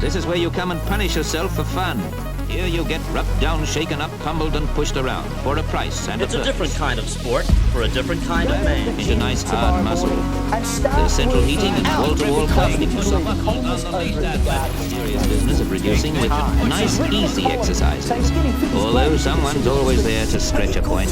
This is where you come and punish yourself for fun. Here you get rubbed down, shaken up, pummeled and pushed around for a price and It's a different kind of sport for a different kind of man. Into nice hard muscle. There's central heating and wall-to-wall clothing. Serious business of reducing with nice easy exercises. Although someone's always there to stretch a point.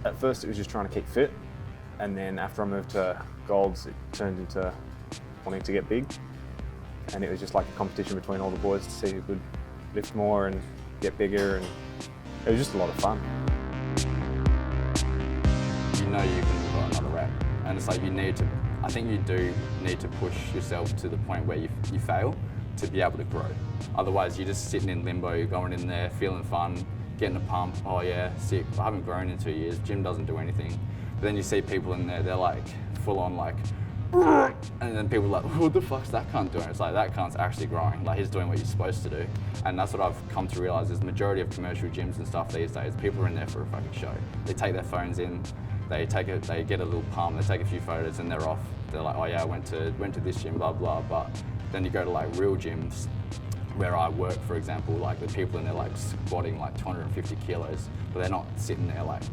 At first it was just trying to keep fit, and then after I moved to Golds it turned into wanting to get big, and it was just like a competition between all the boys to see who could lift more and get bigger, and it was just a lot of fun. You know you can do another rep, and it's like I think you do need to push yourself to the point where you fail to be able to grow. Otherwise you're just sitting in limbo, you're going in there feeling fun, getting a pump, oh yeah, sick, I haven't grown in 2 years, gym doesn't do anything. But then you see people in there, they're like full on like, and then people are like, what the fuck's that cunt doing? It's like, that cunt's actually growing, like he's doing what he's supposed to do. And that's what I've come to realise is the majority of commercial gyms and stuff these days, people are in there for a fucking show. They take their phones in, they get a little pump, they take a few photos and they're off. They're like, oh yeah, I went to this gym, blah, blah, but then you go to like real gyms, where I work, for example, like the people in there like squatting like 250 kilos, but they're not sitting there like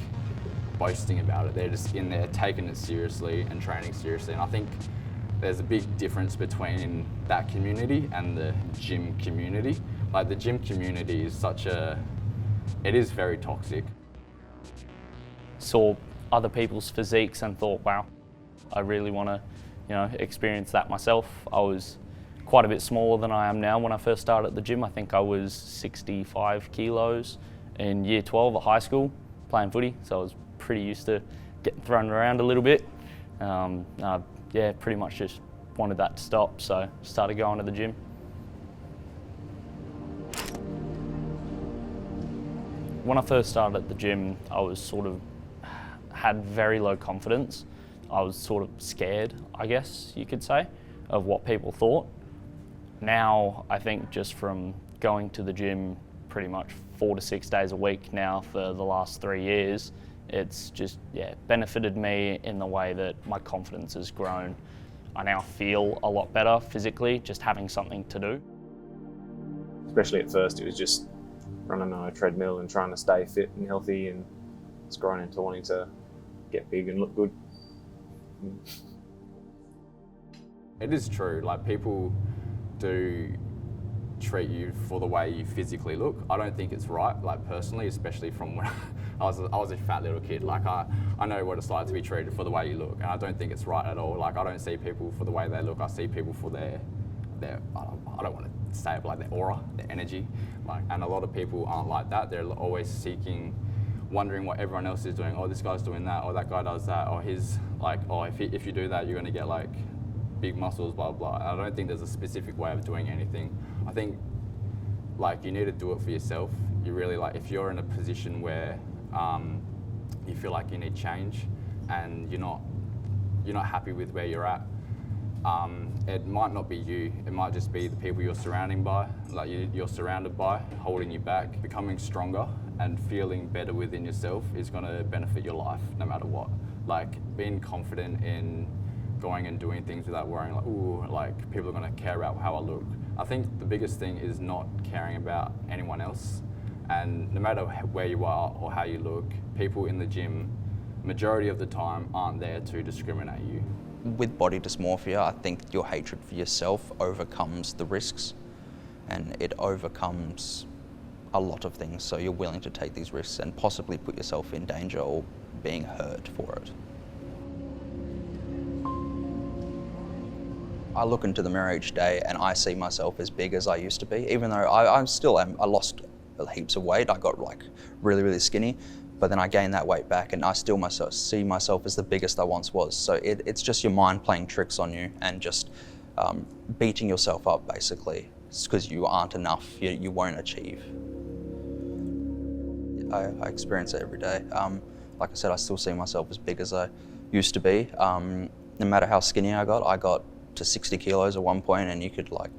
boasting about it. They're just in there taking it seriously and training seriously. And I think there's a big difference between that community and the gym community. Like the gym community is it is very toxic. Saw other people's physiques and thought, wow, I really want to, experience that myself. I was quite a bit smaller than I am now. When I first started at the gym, I think I was 65 kilos in year 12 at high school playing footy, so I was pretty used to getting thrown around a little bit. Yeah, pretty much just wanted that to stop, so started going to the gym. When I first started at the gym, I was had very low confidence. I was sort of scared, I guess you could say, of what people thought. Now, I think just from going to the gym pretty much 4 to 6 days a week now for the last 3 years, it's just, benefited me in the way that my confidence has grown. I now feel a lot better physically, just having something to do. Especially at first, it was just running on a treadmill and trying to stay fit and healthy, and it's grown into wanting to get big and look good. It is true, like people do treat you for the way you physically look. I don't think it's right, like personally, especially from when I was a fat little kid. Like I know what it's like to be treated for the way you look, and I don't think it's right at all. Like I don't see people for the way they look. I see people for their I don't want to say it, but like their aura, their energy. Like, and a lot of people aren't like that. They're always wondering what everyone else is doing. Oh, this guy's doing that, or that guy does that, or he's like, oh, if you do that, you're gonna get like big muscles, blah, blah. I don't think there's a specific way of doing anything. I think like you need to do it for yourself. You really if you're in a position where you feel like you need change and you're not happy with where you're at, it might not be you, it might just be the people you're surrounded by, holding you back. Becoming stronger and feeling better within yourself is gonna benefit your life no matter what. Like being confident in going and doing things without worrying like, ooh, like people are gonna care about how I look. I think the biggest thing is not caring about anyone else. And no matter where you are or how you look, people in the gym, majority of the time, aren't there to discriminate you. With body dysmorphia, I think your hatred for yourself overcomes the risks, and it overcomes a lot of things. So you're willing to take these risks and possibly put yourself in danger or being hurt for it. I look into the mirror each day and I see myself as big as I used to be, even though I lost heaps of weight. I got like really, really skinny, but then I gained that weight back and I still see myself as the biggest I once was. So it's just your mind playing tricks on you and just beating yourself up basically. It's because you aren't enough, you won't achieve. I experience it every day. Like I said, I still see myself as big as I used to be. No matter how skinny I got to 60 kilos at one point, and you could like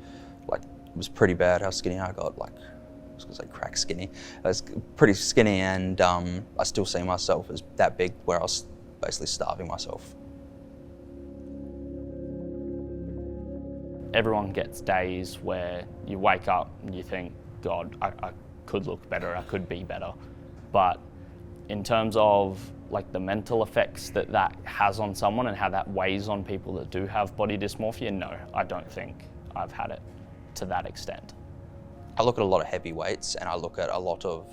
it was pretty bad how skinny I got. Like, I was gonna say crack skinny. I was pretty skinny, and I still see myself as that big, where I was basically starving myself. Everyone gets days where you wake up and you think, God, I could look better, I could be better. But in terms of like the mental effects that has on someone and how that weighs on people that do have body dysmorphia, no, I don't think I've had it to that extent. I look at a lot of heavy weights, and I look at a lot of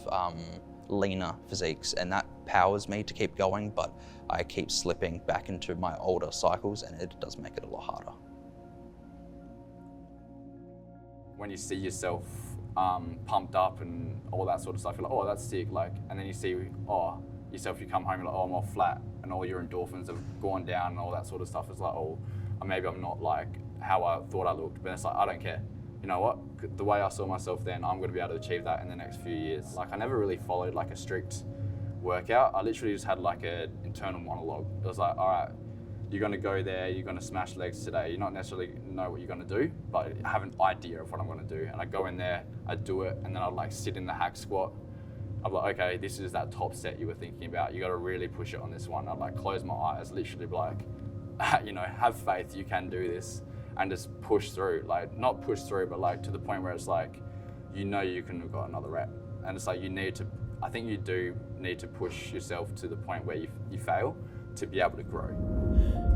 leaner physiques, and that powers me to keep going, but I keep slipping back into my older cycles, and it does make it a lot harder. When you see yourself pumped up and all that sort of stuff, you're like, oh, that's sick. Like, and then you see, oh, yourself, you come home, you're like, oh, I'm all flat, and all your endorphins have gone down and all that sort of stuff. It's like, oh, maybe I'm not like how I thought I looked, but it's like, I don't care. You know what? The way I saw myself then, I'm going to be able to achieve that in the next few years. Like, I never really followed like a strict workout. I literally just had like an internal monologue. It was like, all right, you're going to go there, you're going to smash legs today. You not necessarily know what you're going to do, but I have an idea of what I'm going to do. And I go in there, I do it, and then I'd like sit in the hack squat. I'm like, okay, this is that top set you were thinking about. You got to really push it on this one. I'd like close my eyes, literally be like, you know, have faith, you can do this, and just push through. Like, not push through, but like to the point where it's like, you know, you can have got another rep. And it's like, you need to, I think you do need to push yourself to the point where you fail to be able to grow.